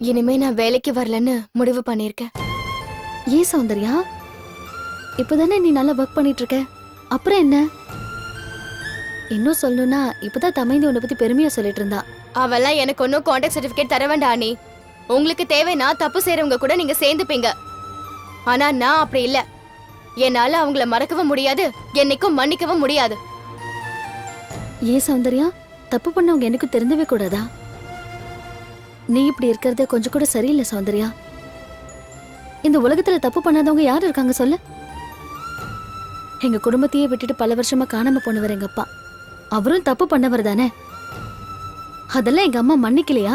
இனிமே நான் வேலைக்கு வரலன்னு முடிவு பண்ணிருக்கேன். ஏன் சௌந்தர்யா, இப்பதானே நீ நல்லா ஒர்க் பண்ணிட்டு இருக்க, அப்புறம் என்ன? இன்னும் சொல்லணும்னா இப்பதான் தமைந்தி உன்னை பத்தி பெருமையா சொல்லிட்டு இருந்தா. அவெல்லாம் எனக்கு ஒன்னும் கான்டாக்ட் சர்டிபிகேட் தர வேண்டாம் அண்ணி. உங்களுக்கு தேவைன்னா தப்பு செய்யறவங்க கூட நீங்க சேர்ந்துப்பீங்க. ஆனா நான் அப்படி இல்ல. என்னால அவங்கள மறக்கவும் முடியாது, என்னைக்கும் மன்னிக்கவும் முடியாது. ஏன் சௌந்தர்யா, தப்பு பண்ணவங்க எனக்கு தெரிஞ்சவே கூடாதா? நீ இப்படி இருக்கிறது கொஞ்சம் கூட சரியில்லை சௌந்தர்யா. இந்த உலகத்துல தப்பு பண்ணாதவங்க யாரு இருக்காங்க சொல்லு? எங்க குடும்பத்தையே விட்டுட்டு பல வருஷமா காணாம போனவர் எங்க அப்பா. அவரும் தப்பு பண்ணவர் தானே. அதெல்லாம் எங்க அம்மா மன்னிக்கலையா?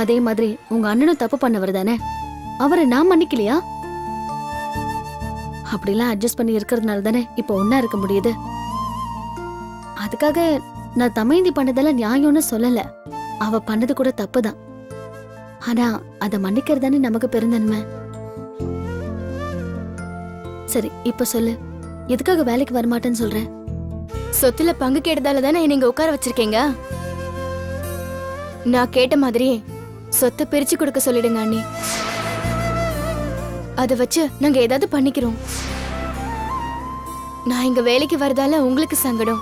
அதே மாதிரி உங்க அண்ணனும் தப்பு பண்ணவர் தானே. அவரை நான் மன்னிக்கலையா? அப்படிலாம் அட்ஜஸ்ட் பண்ணி இருக்கிறதுனால தானே இப்ப ஒன்னா இருக்க முடியுது. அதுக்காக நான் தமைந்தி பண்ணதெல்லாம் நியாயம்னு சொல்லல. அவ பண்ணது கூட தப்புதான். ஆனா அத மன்னிக்கிறது தானே நமக்கு பெருந்தன்மை. சரி, இப்ப சொல்லு, எதுக்காக வேலைக்கு வரமாட்டேன்னு சொல்ற? சொத்துல பங்கு கேட்டதால தானே நீங்க உட்கார வச்சிருக்கீங்க. நான் கேட்ட மாதிரியே சொத்தை பிரிச்சு கொடுக்க சொல்லிடுங்க அண்ணி. அத வச்சு நாங்க ஏதாவது பண்ணிக்கிறோம். நான் இங்க வேலைக்கு வரதால உங்களுக்கு சங்கடம்,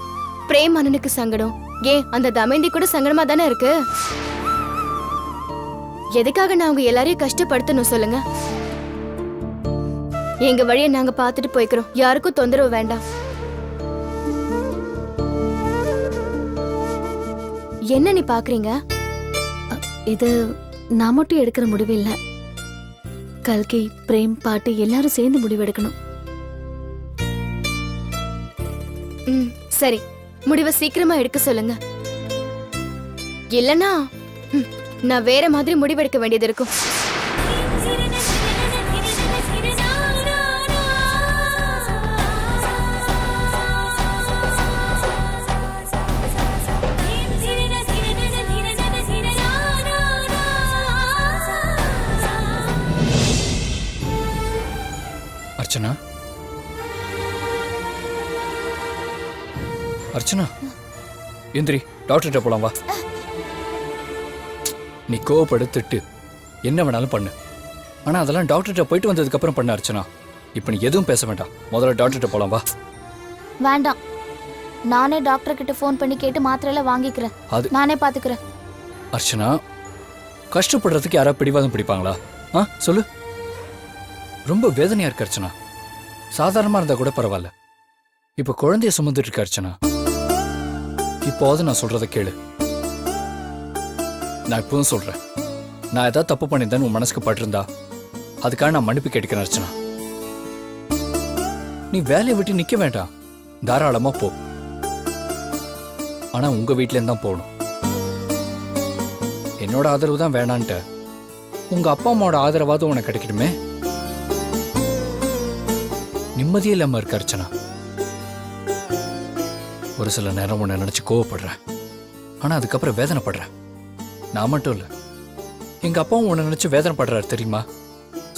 பிரேம் அண்ணனுக்கு சங்கடம், ஏன் அந்த தமைந்தி கூட சங்கடமா தானே இருக்கு. எதுக்காக நான் உங்க எல்லாரையும் கஷ்டப்படுத்தணும் சொல்லுங்க? எங்க வழியை நாங்க பாத்துட்டு போய்க்கிறோம், யாருக்கும் தொந்தரவு வேண்டாம். என்ன நீ பாக்குறீங்க? இது நான் மட்டும் எடுக்கிற முடிவு இல்ல. கல்கி, பிரேம், பாட்டி எல்லாரும் சேர்ந்து முடிவெடுக்கணும். சரி, முடிவை சீக்கிரமா எடுக்க சொல்லுங்க. இல்லனா நான் வேற மாதிரி முடிவெடுக்க வேண்டியது இருக்கும். அர்ச்சனா, அர்ச்சனா, எந்திரி, டாக்டர்கிட்ட போலாம் வா. நீ கோவப்படுத்திட்டு என்ன வேணாலும் பண்ணு. ஆனா அதெல்லாம் டாக்டர்கிட்ட போயிட்டு வந்ததுக்கு அப்புறம் பண்ண அர்ச்சனா. இப்ப நீ எதுவும் பேச வேண்டாம், முதல்ல டாக்டர்கிட்ட போலாம் வா. வேண்டாம், நானே டாக்டர் கிட்ட ஃபோன் பண்ணி கேட்டு மாத்திரையில வாங்கிக்கிறேன். அது நானே பாத்துக்கிறேன். அர்ச்சனா, கஷ்டப்படுறதுக்கு யாராவது பிடிவாதம் பிடிப்பாங்களா? சொல்லு. ரொம்ப வேதனையா இருக்கு அர்ச்சனா. சாதாரணமா இருந்தா கூட பரவாயில்ல. இப்ப குழந்தைய சுமந்துட்டு இருக்க அர்ச்சனா. இப்போது நான் சொல்றத கேளு. நான் இப்பவும் சொல்றேன், நான் ஏதாவது தப்பு பண்ணியிருந்தேன்னு உன் மனசுக்கு பட்டிருந்தா அதுக்காக நான் மன்னிப்பு கேட்டுக்கிறேன் அர்ச்சனா. நீ வேலையை விட்டு நிக்க வேண்டாம், தாராளமா போ. ஆனா உங்க வீட்லேருந்து தான் போகணும். என்னோட ஆதரவு தான் வேணான்ட்ட, உங்க அப்பா அம்மாவோட ஆதரவாவது உனக்கு கிடைக்கணுமே. நிம்மதியே இல்லாம இருக்க அர்ச்சனா. ஒரு சில நேரம் உன்னை நினைச்சு கோவப்படுறேன், ஆனா அதுக்கப்புறம் வேதனைப்படுறேன். நான் மட்டும் இல்ல, எங்க அப்பாவும் உன்னை நினைச்சு வேதனைப்படுறாரு தெரியுமா?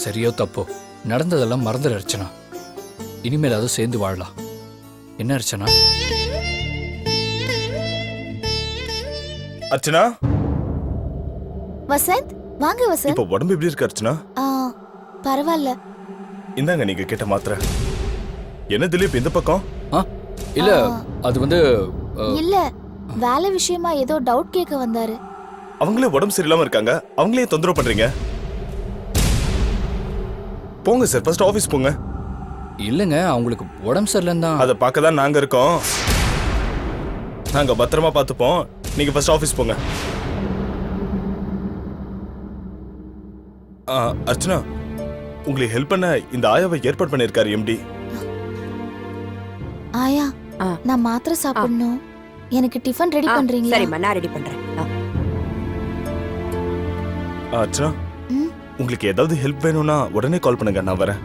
சரியோ தப்போ நடந்ததெல்லாம் மறந்துடு அர்ச்சனா. இனிமேல் அதுவும் சேர்ந்து வாழலாம். என்ன அர்ச்சனா? அர்ச்சனா, வசந்த், வாங்க வசந்த். இப்ப உடம்பு எப்படி இருக்கு அர்ச்சனா? பரவாயில்ல. இந்தாங்க நீங்க கேட்ட மாத்திரை. என்ன திலீப் இந்த பக்கம்? இல்ல, அது வந்து இல்ல, வேலை விஷயமா ஏதோ டவுட் கேட்க வந்தாரு. அவங்களே உடம்பு சரியில்லாம இருக்காங்க, அவங்களே தொந்தரவு பண்றீங்க. போங்க சார், ஃபர்ஸ்ட் ஆபீஸ் போங்க. இல்லங்க, அவங்களுக்கு உடம்பு சரியில்லைன்னு தான். அதை பார்க்க தான் நாங்க இருக்கோம். நாங்க பத்திரமா பார்த்துப்போம். நீங்க ஃபர்ஸ்ட் ஆபீஸ் போங்க. அர்ச்சனா, உங்களுக்கு ஹெல்ப் பண்ண இந்த ஆயாவை ஏற்பாடு பண்ணிருக்காரு எம்டி. ஆயா, நான் மாத்திரை சாப்பிடணும். எனக்கு டிஃபன் ரெடி பண்றீங்களா? சரிம்மா, நான் ரெடி பண்றேன். அர்ச்சனா, உங்களுக்கு ஏதாவது ஹெல்ப் வேணும்னா உடனே கால் பண்ணுங்க, நான் வரேன்.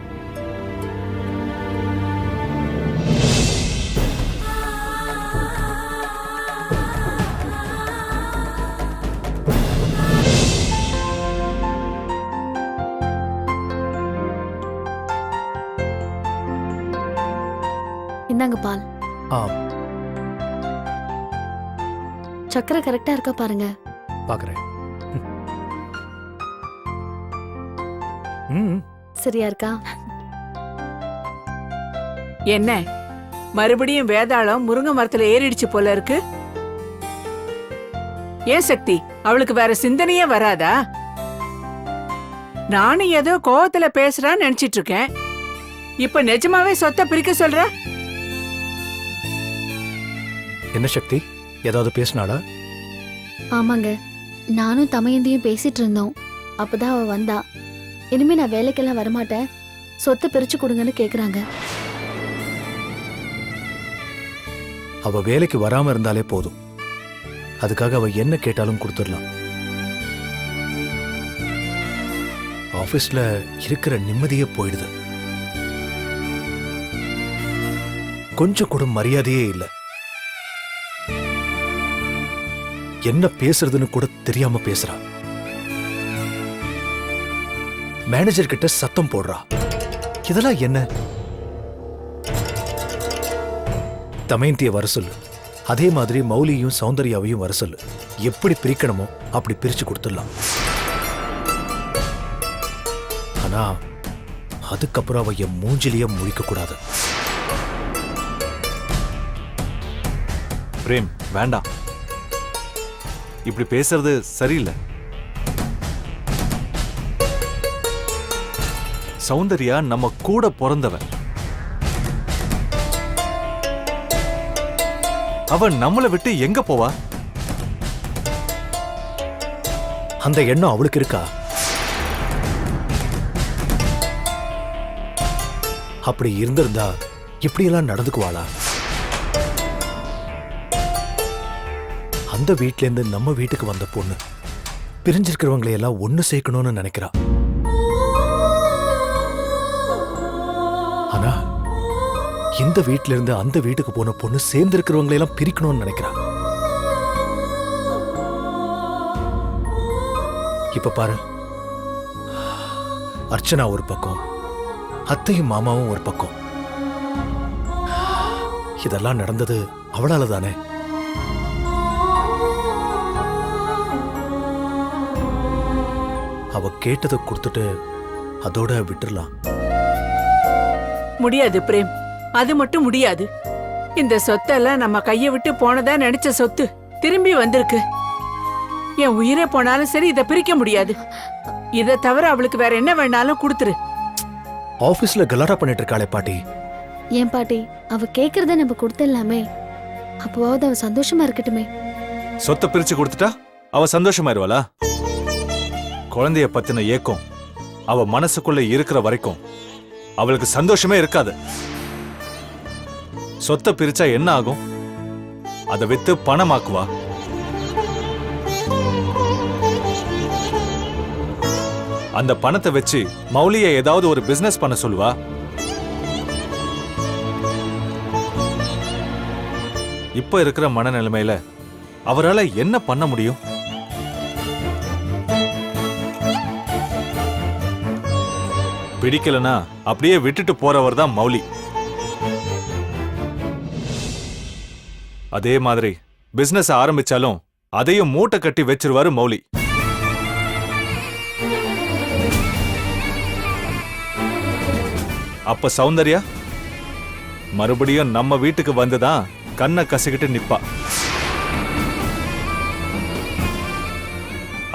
இந்தாங்க பால். சக்கரை கரெக்டா இருக்கா பாருங்க. பாக்குறேன். ம் சரியா இருக்கா? என்ன மறுபடியும் வேதாளம் முருங்கை மரத்துல ஏறிடுச்சு போல இருக்கு. ஏன் சக்தி, அவளுக்கு வேற சிந்தனையே வராதா? நானும் ஏதோ கோவத்துல பேசுறான்னு நினைச்சிட்டு இருக்கேன். இப்ப நிஜமாவே சொத்தை பிரிக்க சொல்ற? என்ன சக்தி, ஏதாவது பேசினாடா? ஆமாங்க, நானும் தமையந்தியும் பேசிட்டு இருந்தோம். அப்பதான் அவ வந்தா. இனிமே நான் வேலைக்கெல்லாம் வரமாட்டேன், சொத்தை பிரிச்சு கொடுங்கன்னு கேக்குறாங்க. அவ வேலைக்கு வராம இருந்தாலே போதும், அதுக்காக அவ என்ன கேட்டாலும் கொடுத்துடலாம். ஆபீஸ்ல இருக்கிற நிம்மதியே போயிடுது. கொஞ்சம் கூட மரியாதையே இல்ல. என்ன பேசுறதுன்னு கூட தெரியாம பேசுறா. மேனேஜர் கிட்ட சத்தம் போடுறா. இதெல்லாம் என்ன? தமயந்திய வர சொல்லு. அதே மாதிரி மௌலியும் சௌந்தர்யாவையும் வர சொல்லு. எப்படி பிரிக்கணுமோ அப்படி பிரிச்சு கொடுத்துடலாம். ஆனா அதுக்கப்புறம் அவ என் மூஞ்சிலேயே முழிக்க கூடாது. பிரேம், வேண்டாம். இப்படி பேசுறது சரியில்லை. சௌந்தர்யா நம்ம கூட பிறந்தவன். அவ நம்மளை விட்டு எங்க போவா? அந்த எண்ணம் அவளுக்கு இருக்கா? அப்படி இருந்திருந்தா இப்படியெல்லாம் நடந்துக்குவாளா? அந்த வீட்ல இருந்து நம்ம வீட்டுக்கு வந்த பொண்ணு பிரிஞ்சிருக்கிறவங்களை எல்லாம் ஒண்ணு சேர்க்கணும்னு நினைக்கிறா. ஆனா இந்த வீட்ல இருந்து அந்த வீட்டுக்கு போன பொண்ணு சேர்ந்து இருக்கிறவங்களை எல்லாம் பிரிக்கணும்னு நினைக்கிறா. இப்ப பாரு, அர்ச்சனா ஒரு பக்கம், அத்தையும் மாமாவும் ஒரு பக்கம். இதெல்லாம் நடந்தது அவளால தானே. அவ கேட்டதை கொடுத்துட்டு அதோட விட்டுறலாம். முடியாது பிரேம், அது மட்டும் முடியாது. இந்த சொத்தெல்லாம் நம்ம கையை விட்டு போனதா நினைச்ச சொத்து திரும்பி வந்திருக்கு. என் உயிரே போனாலும் சரி, இதை பிரிக்க முடியாது. இதை தவிர அவளுக்கு வேற என்ன வேணாலும் கொடுத்துரு. ஆபீஸ்ல கலாட்டா பண்ணிட்டு இருக்காளே பாட்டி. ஏன் பாட்டி, அவ கேக்குறத நம்ம கொடுத்துடலாமே. அப்போவாவது அவ சந்தோஷமா இருக்கட்டுமே. சொத்தை பிரிச்சு கொடுத்துட்டா அவ சந்தோஷமாயிருவாளா? குழந்தைய பத்தின ஏக்கம் அவ மனசுக்குள்ள இருக்கிற வரைக்கும் அவளுக்கு சந்தோஷமே இருக்காது. சொத்தை பிரிச்சா என்ன ஆகும்? அதை வித்து பணமாக்குவா. அந்த பணத்தை வச்சு மௌலிய ஏதாவது ஒரு பிசினஸ் பண்ண சொல்லுவா. இப்ப இருக்கிற மனநிலைமையில அவரால என்ன பண்ண முடியும்? பிடிக்கலனா அப்படியே விட்டுட்டு போறவர் தான் மௌலி. அதே மாதிரி பிசினஸ் ஆரம்பிச்சாலும் அதையும் மூட்டை கட்டி வச்சிருவாரு மௌலி. அப்ப சௌந்தர்யா மறுபடியும் நம்ம வீட்டுக்கு வந்துதான் கண்ணை கசிக்கிட்டு நிப்பா.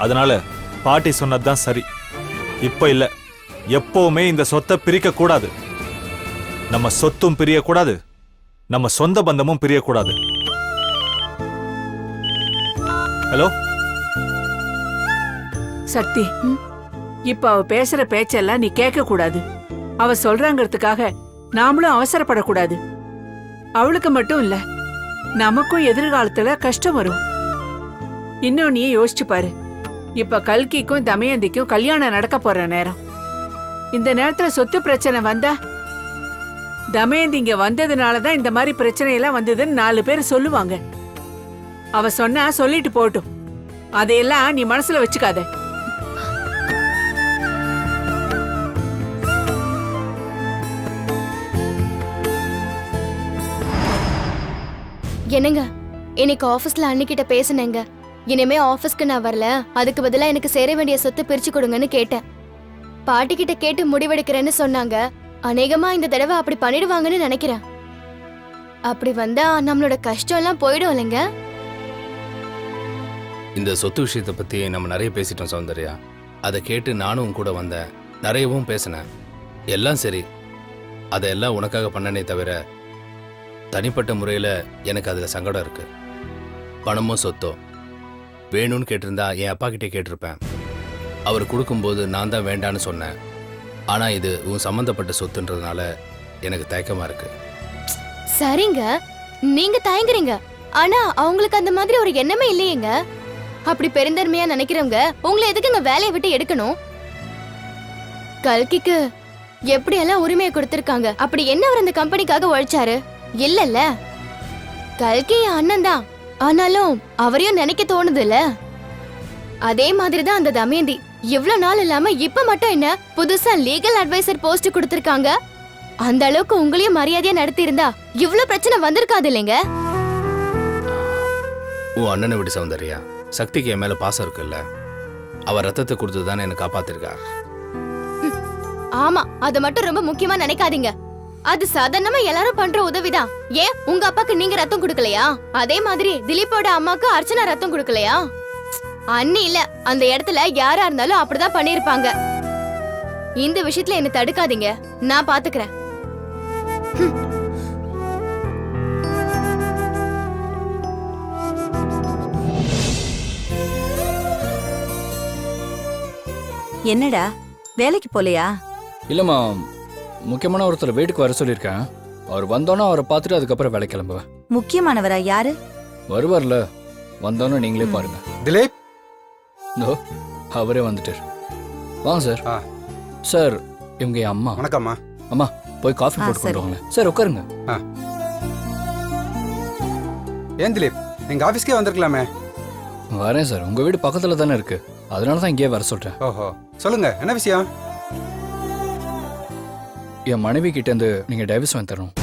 அதனால பாட்டி சொன்னதுதான் சரி. இப்ப இல்ல, எப்பவுமே இந்த சொத்தை பிரிக்க கூடாது. நம்ம சொத்தும் பிரியக்கூடாது, நம்ம சொந்த பந்தமும் பிரியக்கூடாது. ஹலோ சக்தி, இப்ப அவ பேசுற பேச்செல்லாம் நீ கேட்க கூடாது. அவ சொல்றாங்கிறதுக்காக நாமளும் அவசரப்படக்கூடாது. அவளுக்கு மட்டும் இல்ல, நமக்கும் எதிர்காலத்துல கஷ்டம் வரும். இன்னும் நீ யோசிச்சு பாரு. இப்ப கல்கிக்கும் தமயந்திக்கும் கல்யாணம் நடக்க போற நேரம். இந்த நேரத்துல சொத்து பிரச்சனை வந்தா, தமயந்தி இங்க வந்ததுனாலதான் இந்த மாதிரி பிரச்சனை எல்லாம் வந்ததுன்னு 4 பேர் சொல்லுவாங்க. அவ சொன்னா சொல்லிட்டு போட்டும், அதையெல்லாம் நீ மனசுல வச்சுக்காத. என்னங்க, இன்னைக்கு ஆபீஸ்ல அன்னிக்கிட்ட பேசினேங்க. இனிமே ஆபீஸ்க்கு நான் வரல, அதுக்கு பதிலா எனக்கு சேர வேண்டிய சொத்து பிரிச்சு கொடுங்கன்னு கேட்டேன். பாட்டி கிட்ட கேட்டு முடிவெடுக்கிறேன்னு சொன்னாங்க. அநேகமா இந்த தடவை அப்படி பண்ணிடுவாங்கன்னு நினைக்கிறேன். அப்படி வந்தா நம்மளோட கஷ்டம் எல்லாம் போயிடும் இல்லைங்க. இந்த சொத்து விஷயத்தை பற்றி நம்ம நிறைய பேசிட்டோம் சௌந்தர்யா. அதை கேட்டு நானும் உன் கூட வந்தேன், நிறையவும் பேசினேன். எல்லாம் சரி, அதையெல்லாம் உனக்காக பண்ணனே தவிர தனிப்பட்ட முறையில் எனக்கு அதில் சங்கடம் இருக்கு. பணமோ சொத்தோ வேணும்னு கேட்டிருந்தா என் அப்பா கிட்டே கேட்டிருப்பேன். அவர் கொடுக்கும்போது நான் தான் வேண்டான்னு சொன்னேன். ஆனால் இது உன் சம்மந்தப்பட்ட சொத்துன்றதுனால எனக்கு தயக்கமாக இருக்கு. சரிங்க, நீங்க தயங்குறீங்க. ஆனா அவங்களுக்கு அந்த மாதிரி ஒரு எண்ணமே இல்லையேங்க. அப்படி பெருந்தன்மையா நினைக்கிறவங்க உங்களை எதுக்குங்க வேலையை விட்டு எடுக்கணும்? கல்கிக்கு எப்படி எல்லாம் உரிமையை கொடுத்திருக்காங்க. அப்படி என்ன அவர் அந்த கம்பெனிக்காக உழைச்சாரு? இல்லல்ல, கல்கி என் அண்ணன் தான். ஆனாலும் அவரையும் நினைக்க தோணுதுல்ல. அதே மாதிரிதான் அந்த தமயந்தி. இவ்ளோ நாள் இல்லாம இப்ப மட்டும் என்ன புதுசா லீகல் அட்வைசர் போஸ்ட் கொடுத்திருக்காங்க. அந்த அளவுக்கு உங்களையும் மரியாதையா நடத்தி இருந்தா இவ்ளோ பிரச்சனை வந்திருக்காது இல்லைங்க. உன் அண்ணனை விடு சௌந்தர்யா, சக்திக்கு என் மேல பாசம் இருக்குல்ல. அவர் ரத்தத்தை கொடுத்து தானே என்னை காப்பாத்திருக்கா. ஆமா, அத மட்டும் ரொம்ப முக்கியமா நினைக்காதீங்க. அது சாதாரணமா எல்லாரும் பண்ற உதவிதான். ஏன் உங்க அப்பாக்கு நீங்க ரத்தம் கொடுக்கலையா? அதே மாதிரி திலீப்போட அம்மாக்கு அர்ச்சனா ரத்தம் கொடுக்கலையா? அண்ணி இல்ல, அந்த இடத்துல யாரா இருந்தாலும் அப்படிதான் பண்ணிருப்பாங்க. இந்த விஷயத்துல என்ன தடுக்காதீங்க, நான் பாத்துக்கிறேன். என்னடா வேலைக்கு போலையா? இல்லைம்மா, முக்கியமான ஒருத்தர் வீட்டுக்கு வர சொல்லியிருக்கேன். அவர் வந்தோன்னே அவரை பார்த்துட்டு அதுக்கப்புறம் வேலை கிளம்புவேன். முக்கியமானவரா? யாரு? வருவார்ல, வந்தோன்னே நீங்களே பாருங்க. திலீப், இதோ அவரே வந்துட்டார். வாங்க சார். ஆ. சார், இவங்க என் அம்மா. வணக்கம்மா. அம்மா, போய் காஃபி போட்டு சரி. கொண்டு வாங்க. சார் உட்காருங்க. ஏன் திலீப், எங்க ஆபீஸ்க்கே வந்திருக்கலாமே. வரேன் சார், உங்க வீடு பக்கத்துல தானே இருக்கு, அதனால தான் இங்கேயே வர சொல்றேன். ஓஹோ, சொல்லுங்க, என்ன விஷயம்? என் மனைவி கிட்ட இருந்து நீங்க டைவர்ஸ் வாங்கி தரணும்.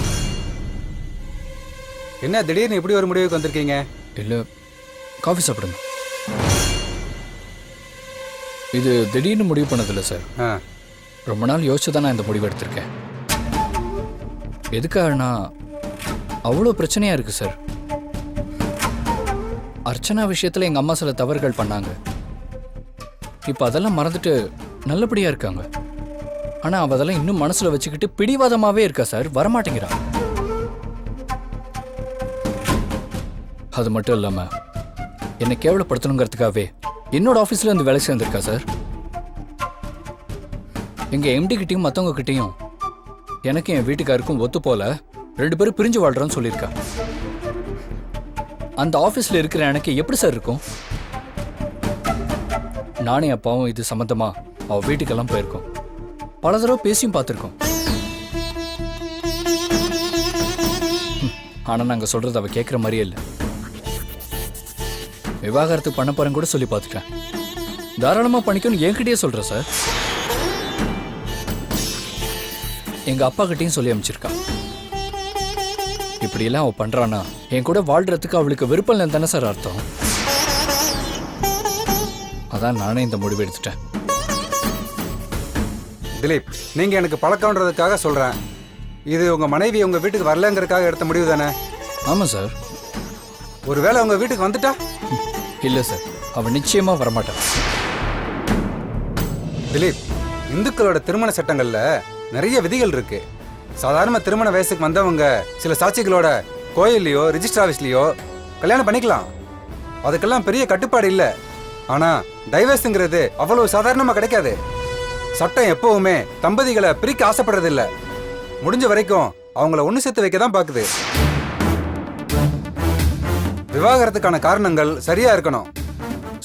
என்ன திடீர்னு இப்படி ஒரு முடிவுக்கு வந்திருக்கீங்க? இல்ல, காஃபி சாப்பிடுங்க. இது திடீர்னு முடிவு பண்ணதில்ல சார். ஆ, ரொம்ப நாள் யோசிச்சு தான் நான் இந்த முடிவு எடுத்திருக்கேன். எதுக்காகனா அவ்வளோ பிரச்சனையா இருக்கு சார். அர்ச்சனா விஷயத்துல எங்க அம்மா சில தவறுகள் பண்ணாங்க. இப்போ அதெல்லாம் மறந்துட்டு நல்லபடியா இருக்காங்க. ஆனா அவ அதெல்லாம் இன்னும் மனசுல வச்சுக்கிட்டு பிடிவாதமாவே இருக்கா சார், வரமாட்டேங்கிறா. அது மட்டும் இல்லாம என்னை கேவலப்படுத்தணுங்கிறதுக்காகவே என்னோட ஆஃபீஸ்ல இருந்து வேலை சேர்ந்திருக்கா சார். எங்க எம்டி கிட்டையும் மற்றவங்க கிட்டையும் எனக்கு என் வீட்டுக்காருக்கும் ஒத்து போல 2 பேரும் பிரிஞ்சு வாழ்றோன்னு சொல்லியிருக்கா. அந்த ஆஃபீஸில் இருக்கிற எனக்கு எப்படி சார் இருக்கும்? நானே அப்பாவும் இது சம்மந்தமா அவள் வீட்டுக்கெல்லாம் போயிருக்கோம். பல தடவை பேசியும் பார்த்துருக்கோம். ஆனால் நாங்கள் சொல்கிறது அவள் கேட்குற மாதிரியே இல்லை. விவாகரத்து பண்ண போறேன்னு கூட சொல்லி பார்த்துட்டேன். தாராளமாக பண்ணிக்கணும்னு என்கிட்டயே சொல்கிறேன் சார். எங்கள் அப்பா கிட்டையும் சொல்லி அமைச்சிருக்கா. இப்படியெல்லாம் அவள் பண்ணுறான்னா என் கூட வாழ்கிறதுக்கு அவளுக்கு விருப்பம் இல்லைன்னு தானே சார் அர்த்தம். அதான் நானே இந்த முடிவு எடுத்துட்டேன். திலீப், நீங்க எனக்கு பழக்கம்ன்றதுக்காக சொல்றேன். இது உங்க மனைவி உங்க வீட்டுக்கு வரலங்கிறதுக்காக எடுத்த முடிவு தானே? ஆமாம் சார். ஒருவேளை உங்க வீட்டுக்கு வந்துட்டா? இல்லை சார், அவள் நிச்சயமாக வரமாட்டான். திலீப், இந்துக்களோட திருமண சட்டங்கள்ல நிறைய விதிகள் இருக்கு. சாதாரண திருமண வயசுக்கு வந்தவங்க சில சாட்சிகளோட கோயில்லையோ ரிஜிஸ்டர் ஆஃபீஸ்லையோ கல்யாணம் பண்ணிக்கலாம். அதுக்கெல்லாம் பெரிய கட்டுப்பாடு இல்லை. ஆனா டைவர்ஸுங்கிறது அவ்வளவு சாதாரணமா கிடைக்காது. சட்டம் எப்பவுமே தம்பதிகளை பிரிக்க ஆசைப்படுறது இல்ல. முடிஞ்ச வரைக்கும் அவங்கள ஒண்ணு சேர்த்து வைக்க தான் பாக்குது. விவாகரத்துக்கான காரணங்கள் சரியா இருக்கணும்.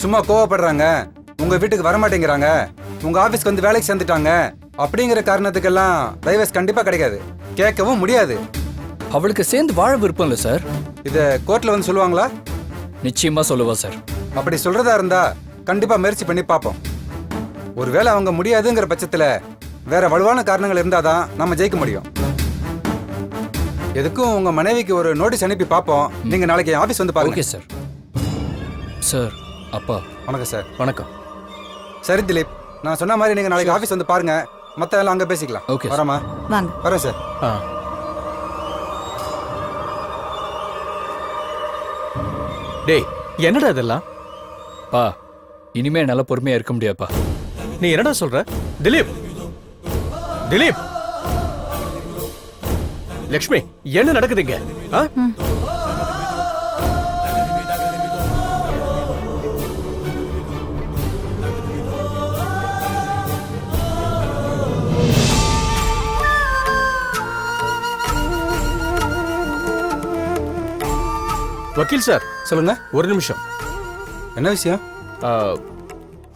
சும்மா கோவப்படுறாங்க, உங்க வீட்டுக்கு வரமாட்டேங்கிறாங்க, உங்க ஆபீஸ்க்கு வந்து வேலைக்கு சேர்ந்துட்டாங்க அப்படிங்கிற காரணத்துக்கெல்லாம் டைவர்ஸ் கண்டிப்பா கிடைக்காது, கேட்கவும் முடியாது. அவளுக்கு சேர்ந்து வாழ விருப்பம் இல்லை சார். இத கோர்ட்ல வந்து சொல்லுவாங்களா? நிச்சயமா சொல்லுவா சார். அப்படி சொல்றதா இருந்தா கண்டிப்பா முயற்சி பண்ணி பார்ப்போம். ஒருவேளை அவங்க முடியாதுங்கிற பட்சத்துல வேற வலுவான காரணங்கள் இருந்தாதான் நம்ம ஜெயிக்க முடியும். எதுக்கும் உங்க மனைவிக்கு ஒரு நோட்டீஸ் அனுப்பி பார்ப்போம். நீங்க நாளைக்கு ஆபீஸ் வந்து பாருங்க. Okay sir. சார், அப்பா வணக்கம் சார். வணக்கம். சரி திலீப், நான் சொன்ன மாதிரி நீங்க நாளைக்கு ஆபீஸ் வந்து பாருங்க, மத்த எல்லாம் அங்க பேசிக்கலாம். Okay, sir. வரமா? வாங்க. வரேன் சார். டேய், என்னடா இதெல்லாம்? பா இனிமே என்னால பொறுமையா இருக்க முடியாதுப்பா. நீ என்னடா சொல்ற? திலீப், திலீப், லக்ஷ்மி, என்ன நடக்குதுங்க? ஆ? வக்கீல் சார், சொல்லுங்க. ஒரு நிமிஷம். என்ன விஷயம்? ஆ,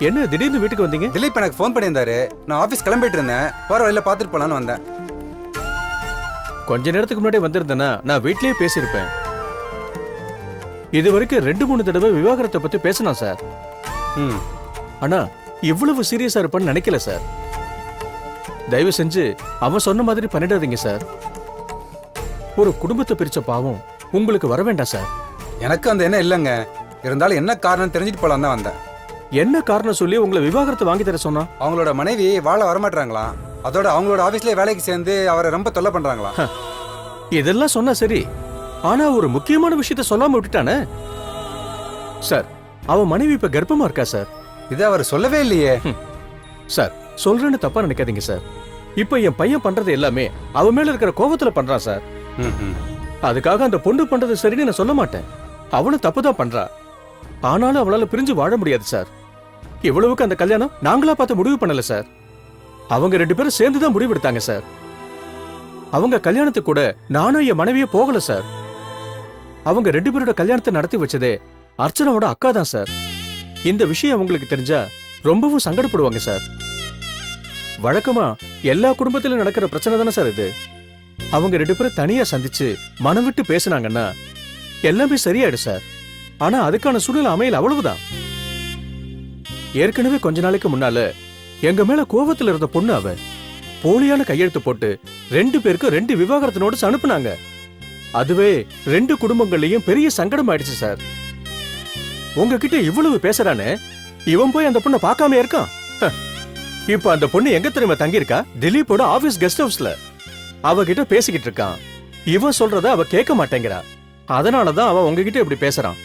என்ன திடீர்னு வீட்டுக்கு வந்தீங்க? திலீப் எனக்கு ஃபோன் பண்ணியிருந்தாரு. நான் ஆபீஸ் கிளம்பிட்டு இருந்தேன். போற வழியில பார்த்துட்டு போலான்னு வந்தேன். கொஞ்ச நேரத்துக்கு முன்னாடி வந்திருந்தேன்னா நான் வீட்லயே பேசியிருப்பேன். இது வரைக்கும் 2-3 தடவை விவாகரத்தை பத்தி பேசினா சார். ஆனா இவ்வளவு சீரியஸா இருப்பான்னு நினைக்கல சார். தயவு செஞ்சு அவன் சொன்ன மாதிரி பண்ணிடாதீங்க சார். ஒரு குடும்பத்தை பிரிச்ச பாவம் உங்களுக்கு வர வேண்டாம் சார். எனக்கு அந்த என்ன இல்லைங்க. இருந்தாலும் என்ன காரணம் தெரிஞ்சுட்டு போலாம் தான் வந்தேன். என்ன காரணம் சொல்லி உங்களை விவாகரத்தை வாங்கி தர சொன்னா? அவங்களோட மனைவி வாழ வரமாட்டாங்களாம். அதோட அவங்களோட ஆபீஸ்ல வேலைக்கு சேர்ந்து அவரை ரொம்ப தொல்லை பண்றாங்களாம். இதெல்லாம் சொன்னா சரி, ஆனா ஒரு முக்கியமான விஷயத்த சொல்லாம விட்டுட்டானே சார். அவன் மனைவி இப்ப கர்ப்பமா இருக்கா சார். இதை அவர் சொல்லவே இல்லையே. சார், சொல்றேன்னு தப்பா நினைக்காதீங்க சார். இப்ப என் பையன் பண்றது எல்லாமே அவன் மேல இருக்கிற கோபத்துல பண்றான் சார். அதுக்காக அந்த பொண்ணு பண்றது சரின்னு நான் சொல்ல மாட்டேன். அவளும் தப்புதான் பண்றா. ஆனாலும் அவளால பிரிஞ்சு வாழ முடியாது சார். இவ்வளவுக்கு அந்த கல்யாணம் நாங்களா பார்த்து முடிவு பண்ணல சார். அவங்க 2 பேரும் சேர்ந்துதான் முடிவு எடுத்தாங்க சார். அவங்க கல்யாணத்துக்கு கூட நானும் என் மனைவியே போகல சார். அவங்க 2 பேரோட கல்யாணத்தை நடத்தி வச்சதே அர்ச்சனாவோட அக்கா தான் சார். இந்த விஷயம் அவங்களுக்கு தெரிஞ்சா ரொம்பவும் சங்கடப்படுவாங்க சார். வழக்கமா எல்லா குடும்பத்திலும் நடக்கிற பிரச்சனை தானே சார் இது. அவங்க 2 பேரும் தனியா சந்திச்சு மனம் விட்டு பேசினாங்கன்னா எல்லாமே சரியாயிடும் சார். ஆனா அதுக்கான சூழ்நிலை அமையல, அவ்வளவுதான். ஏற்கனவே கொஞ்ச நாளைக்கு முன்னால எங்க மேல கோபத்துல இருந்த பொண்ணு அவ போலியான கையெழுத்து போட்டு 2 பேருக்கும் 2 விவாகரத்து நோட்டீஸ் அனுப்புனாங்க. அதுவே 2 குடும்பங்கள்லயும் பெரிய சங்கடம் ஆயிடுச்சு சார். உங்ககிட்ட இவ்வளவு பேசுறானே, இவன் போய் அந்த பொண்ணை பார்க்காம இருக்கான். இப்ப அந்த பொண்ணு எங்க தெரியுமா தங்கியிருக்கா? திலீப்போட ஆபீஸ் கெஸ்ட் ஹவுஸ்ல அவகிட்ட பேசிக்கிட்டு இருக்கான். இவன் சொல்றத அவ கேட்க மாட்டேங்கிறா. அதனாலதான் அவன் உங்ககிட்ட இப்படி பேசுறான்.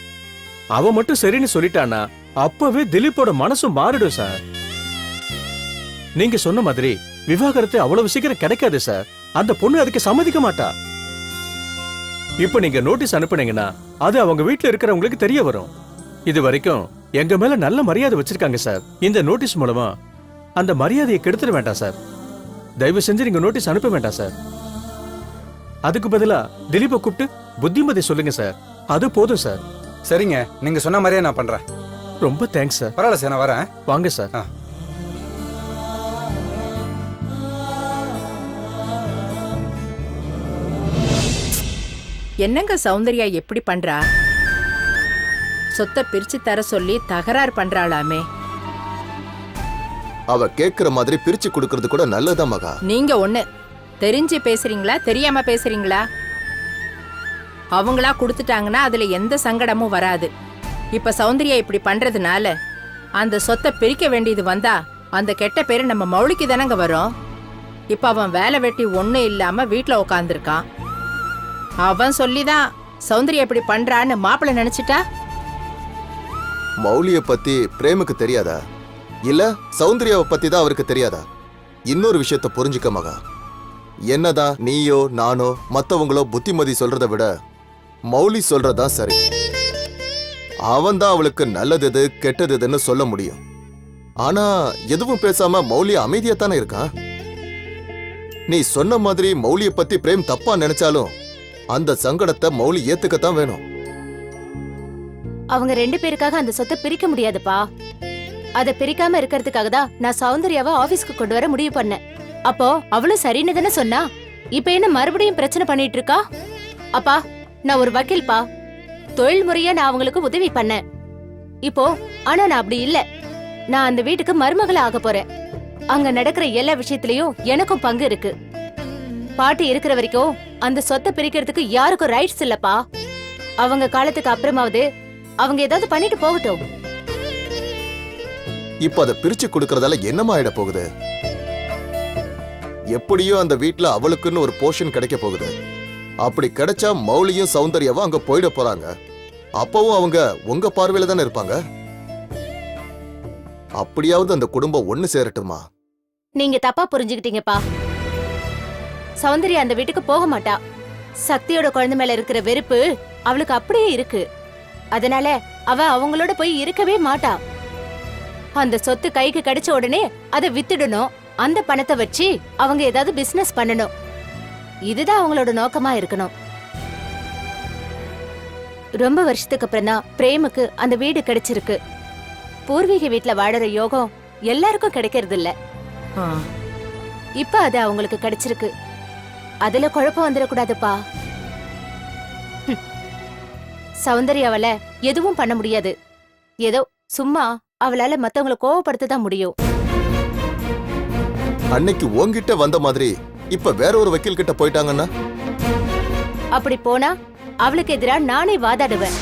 அவ மட்டும் சரின்னு சொல்லிட்டானா அப்பவே திலீப்போட மனசு மாறிடும் சார். நீங்க சொன்ன மாதிரி விவாகரத்து அவ்வளவு சீக்கிரம் கிடைக்காது சார். அந்த பொண்ணு அதுக்கு சம்மதிக்க மாட்டா. இப்ப நீங்க நோட்டீஸ் அனுப்புனீங்கன்னா அது அவங்க வீட்டுல இருக்கிறவங்களுக்கு தெரிய வரும். இது வரைக்கும் எங்க மேல நல்ல மரியாதை வச்சிருக்காங்க சார். இந்த நோட்டீஸ் மூலமா அந்த மரியாதையை கெடுத்துட வேண்டாம் சார். தயவு செஞ்சு நீங்க நோட்டீஸ் அனுப்ப வேண்டாம் சார். அதுக்கு பதிலா திலீப்பை கூப்பிட்டு புத்திமதி சொல்லுங்க சார். அது போதும் சார். சரிங்க, நீங்க சொன்ன மாதிரியே நான் பண்றேன். ரொம்ப தேங்க்ஸ் சார். பரவாயில்ல சார், நான் வரேன். வாங்க சார். என்னங்க சௌந்தர்யா எப்படி பண்றா? சொத்தை பிரிச்சு தர சொல்லி தகராறு பண்றாளாமே. அவ கேக்குற மாதிரி பிரிச்சு கொடுக்கறது கூட நல்லதா மகா. நீங்க ஒண்ணு தெரிஞ்சு பேசுறீங்களா தெரியாம பேசுறீங்களா? அவங்களா கொடுத்துட்டாங்கன்னா அதுல எந்த சங்கடமும் வராது. இப்ப சௌந்தர்யா இப்படி பண்றதுனால அந்த சொத்தை பிரிக்க வேண்டியது வந்தா அந்த கெட்ட பேரு நம்ம மௌலிக்கு தானங்க வரும். இப்ப அவன் வேலை வெட்டி ஒண்ணும் இல்லாம வீட்டுல உட்காந்துருக்கான். அவன் சொல்லிதான் சௌந்தர்யா இப்படி பண்றான்னு மாப்பிள்ளை நினைச்சிட்டா. மௌலிய பத்தி பிரேமுக்கு தெரியாதா? இல்ல சௌந்தர்யாவை பத்தி தான் அவருக்கு தெரியாதா? இன்னொரு விஷயத்த புரிஞ்சுக்க மகா. என்னதான் நீயோ நானோ மத்தவங்களோ புத்திமதி சொல்றதை விட மௌலி சொல்றதா சரி. அவன் தான் அவளுக்கு நல்லது எது கெட்டது எதுன்னு சொல்ல முடியும். ஆனா எதுவும் பேசாம மௌலி அமைதியாத்தானே இருக்கான். நீ சொன்ன மாதிரி மௌலிய பத்தி பிரேம் தப்பா நினைச்சாலும் அந்த சங்கடத்தை மௌலி ஏத்துக்கத்தான் வேணும். அவங்க 2 பேருக்காக அந்த சொத்தை பிரிக்க முடியாதுப்பா. அதை பிரிக்காம இருக்கிறதுக்காக தான் நான் சௌந்தர்யாவை ஆபீஸ்க்கு கொண்டு வர முடிவு பண்ணேன். அப்போ அவளும் சரின்னு தானே சொன்னா. இப்ப என்ன மறுபடியும் பிரச்சனை பண்ணிட்டு இருக்கா? அப்பா, நான் ஒரு வக்கீல்பா. தொழில் முறையா நான் அவங்களுக்கு உதவி பண்ணேன். இப்போ ஆனா நான் அப்படி இல்ல. நான் அந்த வீட்டுக்கு மருமகளா ஆக போறேன். அங்க நடக்கிற எல்லா விஷயத்திலயும் எனக்கும் பங்கு இருக்கு. பாட்டி இருக்கிற வரைக்கும் அந்த சொத்தை பிரிக்கிறதுக்கு யாருக்கும் ரைட்ஸ் இல்லப்பா. அவங்க காலத்துக்கு அப்புறமாவது அவங்க ஏதாவது பண்ணிட்டு போகட்டும். இப்ப அதை பிரிச்சு கொடுக்கறதால என்னமா ஆயிட போகுது? எப்படியோ அந்த வீட்ல அவளுக்குன்னு ஒரு போர்ஷன் கிடைக்க போகுது. அப்படி கிடைச்சா மௌலியும் சௌந்தர்யாவும் அங்க போயிட போறாங்க. அப்பவும் அவங்க உங்க பார்வையில தானே இருப்பாங்க. அப்படியாவது அந்த குடும்பம் ஒண்ணு சேரட்டுமா? நீங்க தப்பா புரிஞ்சுக்கிட்டீங்கப்பா. சௌந்தர்யா அந்த வீட்டுக்கு போக மாட்டா. சக்தியோட குழந்தை மேல இருக்கிற வெறுப்பு அவளுக்கு அப்படியே இருக்கு. அதனால அவ அவங்களோட போய் இருக்கவே மாட்டா. அந்த சொத்து கைக்கு கிடைச்ச உடனே அதை வித்துடணும். அந்த பணத்தை வச்சு அவங்க ஏதாவது பிசினஸ் பண்ணணும். இதுதான் அவங்களோட நோக்கமா இருக்கணும். ரொம்ப வருஷத்துக்கு அப்புறம் தான் பிரேமுக்கு அந்த வீடு கிடைச்சிருக்கு. பூர்வீக வீட்ல வாழற யோகம் எல்லாருக்கும் கிடைக்கிறது இல்ல. இப்ப அது அவங்களுக்கு கிடைச்சிருக்கு. அதுல குழப்பம் வந்துடக்கூடாதுப்பா. சௌந்தர்யாவால எதுவும் பண்ண முடியாது. ஏதோ சும்மா அவளால மத்தவங்களை கோவப்படுத்த தான் முடியும். அன்னைக்கு உன்கிட்ட வந்த மாதிரி இப்ப வேற ஒரு வக்கீல் கிட்ட போயிட்டாங்கன்னா? அப்படி போனா அவளுக்கு எதிரா நானே வாதாடுவேன்.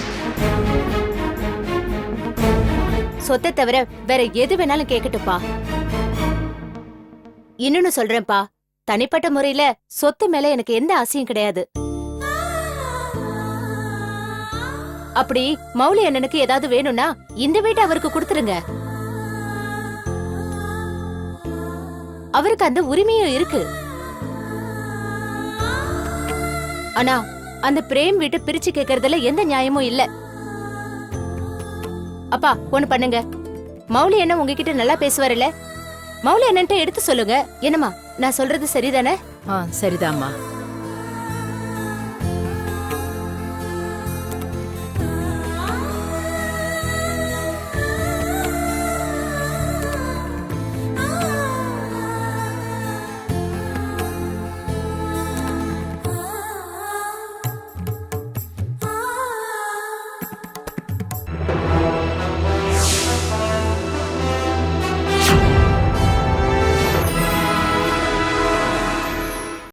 சொத்தை தவிர வேற எது வேணாலும் கேக்கட்டுப்பா. இன்னொன்னு சொல்றேன்ப்பா, தனிப்பட்ட முறையில சொத்து மேல எனக்கு எந்த ஆசையும் கிடையாது. அப்படி மௌலி அண்ணனுக்கு ஏதாவது வேணும்னா இந்த வீட்டை அவருக்கு கொடுத்துருங்க. அவருக்கு அந்த உரிமையும் இருக்கு. ஆனா அந்த பிரேம் வீட்டை பிரிச்சு கேட்கறதுல எந்த நியாயமும் இல்ல. அப்பா ஒண்ணு பண்ணுங்க, மௌலி அண்ணன் உங்ககிட்ட நல்லா பேசுவாருல்ல, மௌலி அண்ணன்ட்ட எடுத்து சொல்லுங்க. என்னம்மா நான் சொல்றது சரிதானே? சரிதாம்மா.